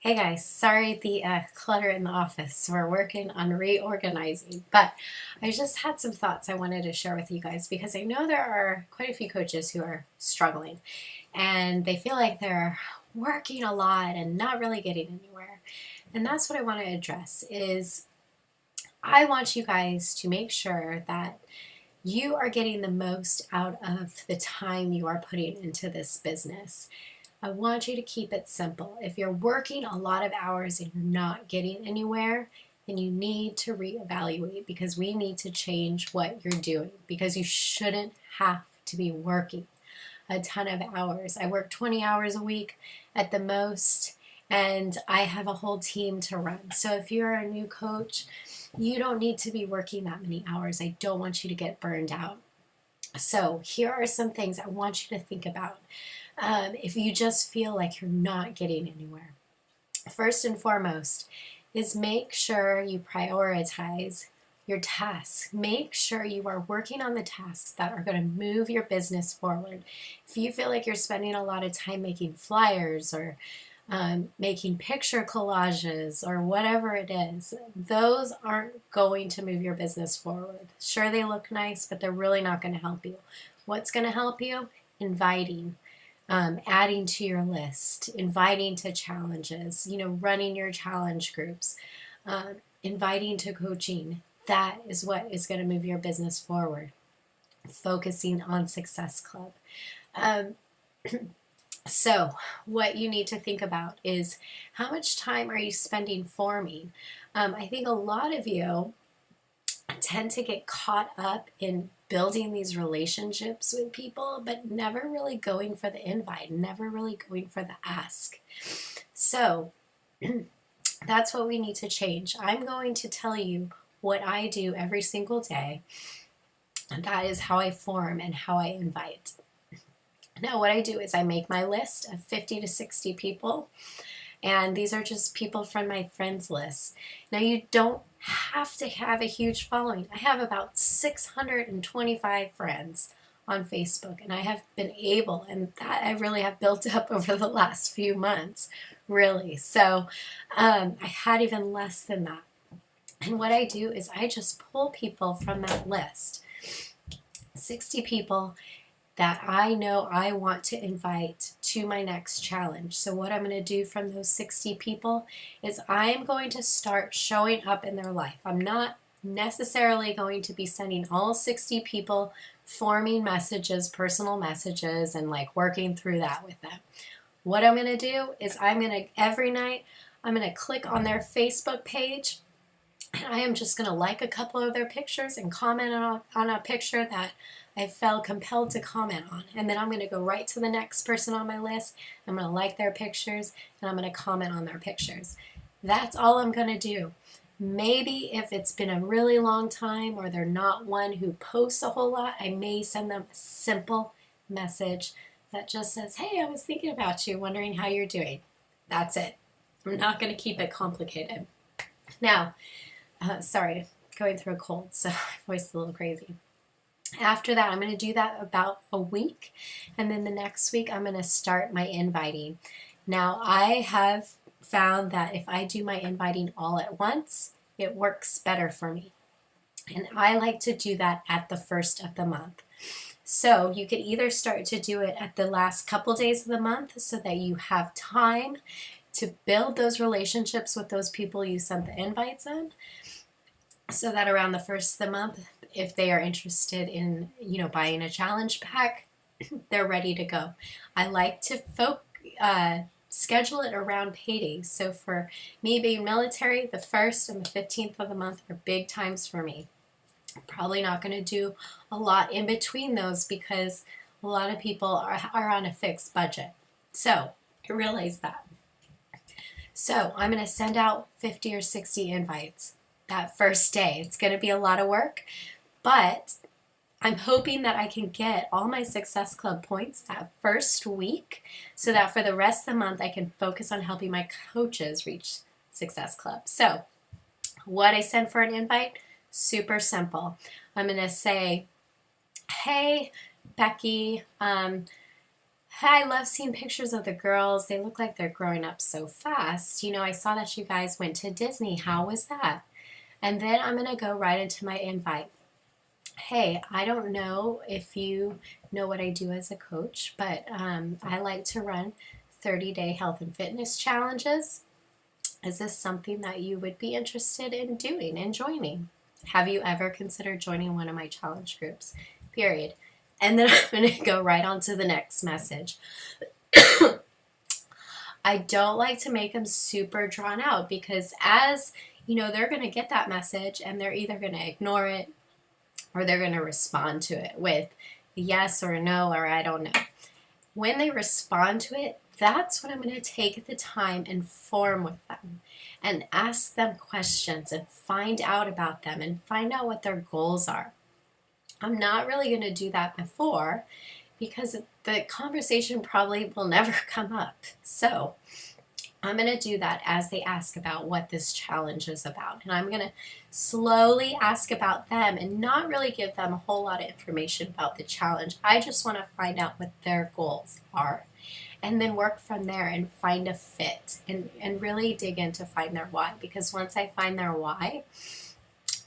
Hey guys, sorry the clutter in the office. We're working on reorganizing, but I just had some thoughts I wanted to share with you guys because I know there are quite a few coaches who are struggling and they feel like they're working a lot and not really getting anywhere. And that's what I want to address is I want you guys to make sure that you are getting the most out of the time you are putting into this business. I want you to keep it simple. If you're working a lot of hours and you're not getting anywhere, then you need to reevaluate because we need to change what you're doing because you shouldn't have to be working a ton of hours. I work 20 hours a week at the most, and I have a whole team to run. So if you're a new coach, you don't need to be working that many hours. I don't want you to get burned out. So here are some things I want you to think about if you just feel like you're not getting anywhere. First and foremost is make sure you prioritize your tasks. Make sure you are working on the tasks that are going to move your business forward. If you feel like you're spending a lot of time making flyers or making picture collages or whatever it is, those aren't going to move your business forward. Sure, they look nice, but they're really not going to help you. What's going to help you? Inviting, adding to your list, inviting to challenges, running your challenge groups, inviting to coaching. That is what is going to move your business forward. Focusing on Success Club. So what you need to think about is how much time are you spending forming? I think a lot of you tend to get caught up in building these relationships with people, but never really going for the invite, never really going for the ask. So that's what we need to change. I'm going to tell you what I do every single day. And that is how I form and how I invite. Now, what I do is I make my list of 50 to 60 people, and these are just people from my friends list. Now, you don't have to have a huge following. I have about 625 friends on Facebook, and I have been able, and that I really have built up over the last few months, really. So I had even less than that. And what I do is I just pull people from that list, 60 people that I know I want to invite to my next challenge. So what I'm going to do from those 60 people is I'm going to start showing up in their life. I'm not necessarily going to be sending all 60 people forming messages, personal messages, and like working through that with them. What I'm going to do is every night, I'm going to click on their Facebook page, and I am just going to like a couple of their pictures and comment on a picture that I felt compelled to comment on. And then I'm going to go right to the next person on my list. I'm going to like their pictures, and I'm going to comment on their pictures. That's all I'm going to do. Maybe if it's been a really long time or they're not one who posts a whole lot, I may send them a simple message that just says, hey, I was thinking about you, wondering how you're doing. That's it. I'm not going to keep it complicated. Now, sorry, going through a cold, so my voice is a little crazy. After that, I'm going to do that about a week, and then the next week I'm going to start my inviting. Now, I have found that if I do my inviting all at once, it works better for me. And I like to do that at the first of the month. So you could either start to do it at the last couple days of the month so that you have time to build those relationships with those people you sent the invites on, so that around the first of the month, if they are interested in, buying a challenge pack, they're ready to go. I like to schedule it around paydays. So for me being military, the 1st and the 15th of the month are big times for me. I'm probably not going to do a lot in between those because a lot of people are on a fixed budget. So I realize that. So I'm going to send out 50 or 60 invites that first day. It's going to be a lot of work, but I'm hoping that I can get all my Success Club points that first week so that for the rest of the month I can focus on helping my coaches reach Success Club. So what I send for an invite, super simple. I'm going to say, hey, Becky, I love seeing pictures of the girls. They look like they're growing up so fast. I saw that you guys went to Disney. How was that? And then I'm going to go right into my invite. Hey, I don't know if you know what I do as a coach, but I like to run 30-day health and fitness challenges. Is this something that you would be interested in doing and joining? Have you ever considered joining one of my challenge groups? Period. And then I'm going to go right on to the next message. I don't like to make them super drawn out because as they're going to get that message and they're either going to ignore it or they're going to respond to it with a yes or a no or I don't know. When they respond to it, that's when I'm going to take the time and form with them and ask them questions and find out about them and find out what their goals are. I'm not really going to do that before because the conversation probably will never come up. So I'm going to do that as they ask about what this challenge is about. And I'm going to slowly ask about them and not really give them a whole lot of information about the challenge. I just want to find out what their goals are and then work from there and find a fit and really dig in to find their why. Because once I find their why,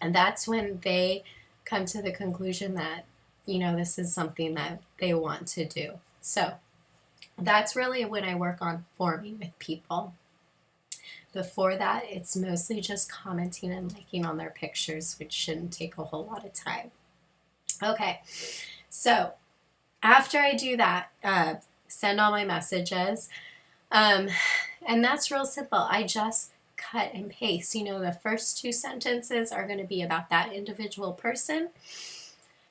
and that's when they come to the conclusion that, this is something that they want to do. So that's really when I work on forming with people. Before that, it's mostly just commenting and liking on their pictures, which shouldn't take a whole lot of time. Okay, so after I do that, send all my messages, and that's real simple. I just cut and paste. The first 2 sentences are going to be about that individual person,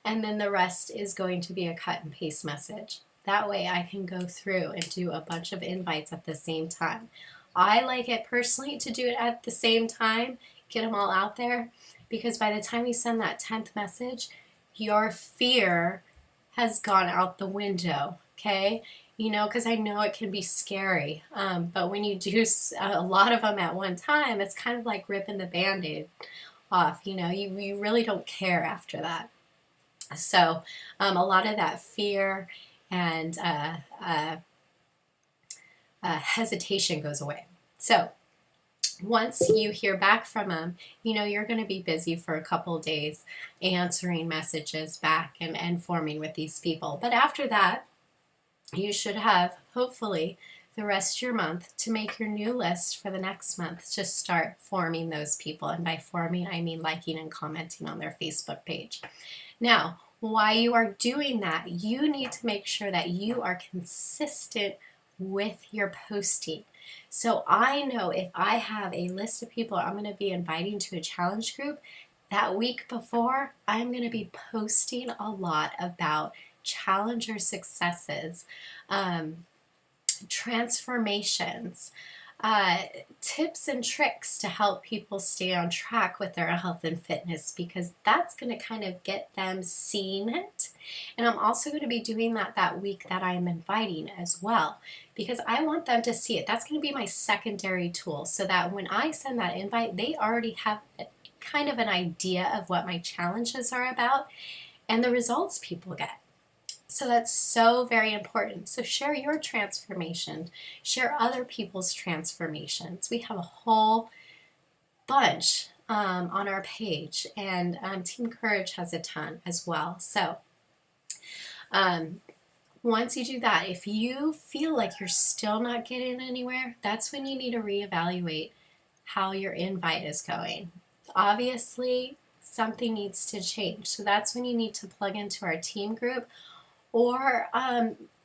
and then the rest is going to be a cut and paste message. That way I can go through and do a bunch of invites at the same time. I like it personally to do it at the same time, get them all out there, because by the time you send that 10th message, your fear has gone out the window, okay? Because I know it can be scary, but when you do a lot of them at one time, it's kind of like ripping the Band-Aid off. You really don't care after that. So a lot of that fear and hesitation goes away. So once you hear back from them, you're going to be busy for a couple days answering messages back and forming with these people. But after that, you should have, hopefully, the rest of your month to make your new list for the next month to start forming those people. And by forming, I mean liking and commenting on their Facebook page. Now, while you are doing that, you need to make sure that you are consistent with your posting. So I know if I have a list of people I'm going to be inviting to a challenge group, that week before, I'm going to be posting a lot about challenger successes, transformations, tips and tricks to help people stay on track with their health and fitness, because that's going to kind of get them seeing it. And I'm also going to be doing that week that I'm inviting as well, because I want them to see it. That's going to be my secondary tool, so that when I send that invite, they already have kind of an idea of what my challenges are about and the results people get. So that's so very important. So share your transformation. Share other people's transformations. We have a whole bunch on our page, and Team Courage has a ton as well. So once you do that, if you feel like you're still not getting anywhere, that's when you need to reevaluate how your invite is going. Obviously, something needs to change. So that's when you need to plug into our team group. Or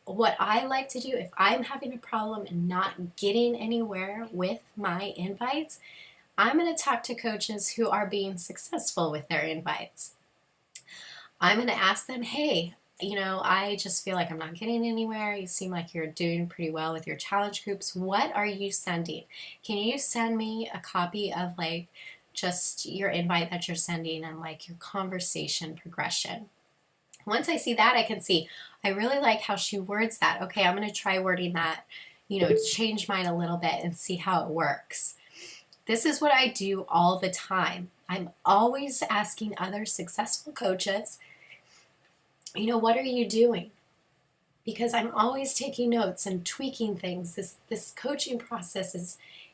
what I like to do, if I'm having a problem and not getting anywhere with my invites, I'm going to talk to coaches who are being successful with their invites. I'm going to ask them, hey, I just feel like I'm not getting anywhere. You seem like you're doing pretty well with your challenge groups. What are you sending? Can you send me a copy of just your invite that you're sending and your conversation progression? Once I see that, I can see, I really like how she words that. Okay, I'm going to try wording that, change mine a little bit and see how it works. This is what I do all the time. I'm always asking other successful coaches, what are you doing? because I'm always taking notes and tweaking things. This coaching process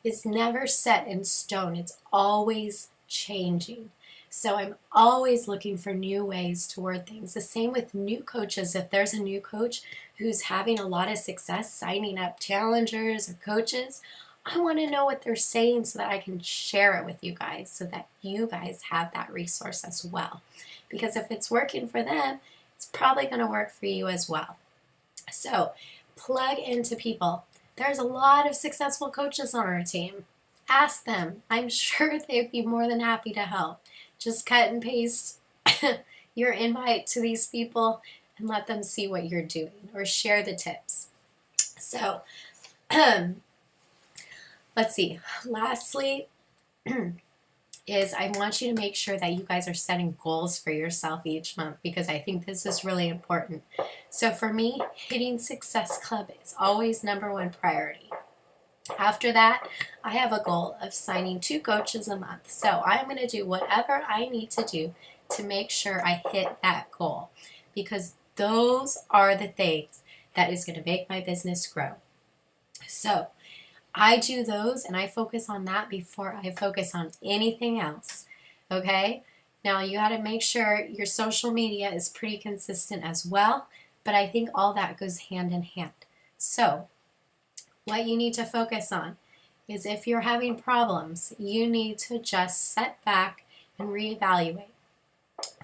is never set in stone. It's always changing. So I'm always looking for new ways to word things. The same with new coaches. If there's a new coach who's having a lot of success signing up challengers or coaches, I want to know what they're saying so that I can share it with you guys so that you guys have that resource as well. Because if it's working for them, it's probably going to work for you as well. So plug into people. There's a lot of successful coaches on our team. Ask them. I'm sure they'd be more than happy to help. Just cut and paste your invite to these people and let them see what you're doing or share the tips. So let's see. Lastly, is I want you to make sure that you guys are setting goals for yourself each month, because I think this is really important. So for me, hitting Success Club is always #1 priority. After that, I have a goal of signing 2 coaches a month. So I'm going to do whatever I need to do to make sure I hit that goal, because those are the things that is going to make my business grow. So I do those and I focus on that before I focus on anything else. Okay? Now you got to make sure your social media is pretty consistent as well, but I think all that goes hand in hand. So what you need to focus on is, if you're having problems, you need to just set back and reevaluate.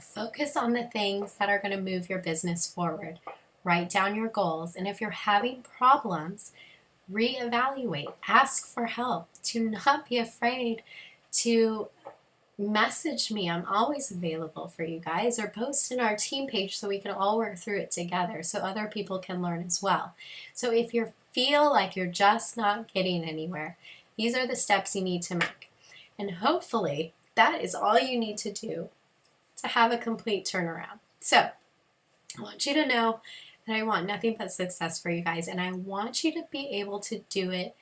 Focus on the things that are going to move your business forward. Write down your goals, and if you're having problems, reevaluate, ask for help. Do not be afraid to message me. I'm always available for you guys, or post in our team page so we can all work through it together so other people can learn as well. So if you feel like you're just not getting anywhere, these are the steps you need to make. And hopefully that is all you need to do to have a complete turnaround. So I want you to know that I want nothing but success for you guys, and I want you to be able to do it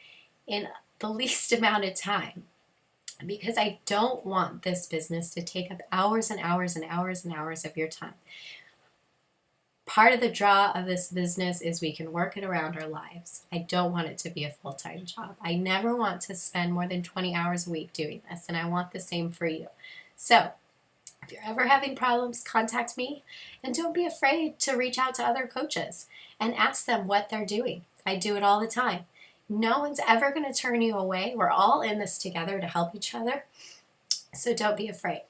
in the least amount of time, because I don't want this business to take up hours and hours and hours and hours of your time. Part of the draw of this business is we can work it around our lives. I don't want it to be a full-time job. I never want to spend more than 20 hours a week doing this, and I want the same for you. So if you're ever having problems, contact me, and don't be afraid to reach out to other coaches and ask them what they're doing. I do it all the time. No one's ever going to turn you away. We're all in this together to help each other, so don't be afraid.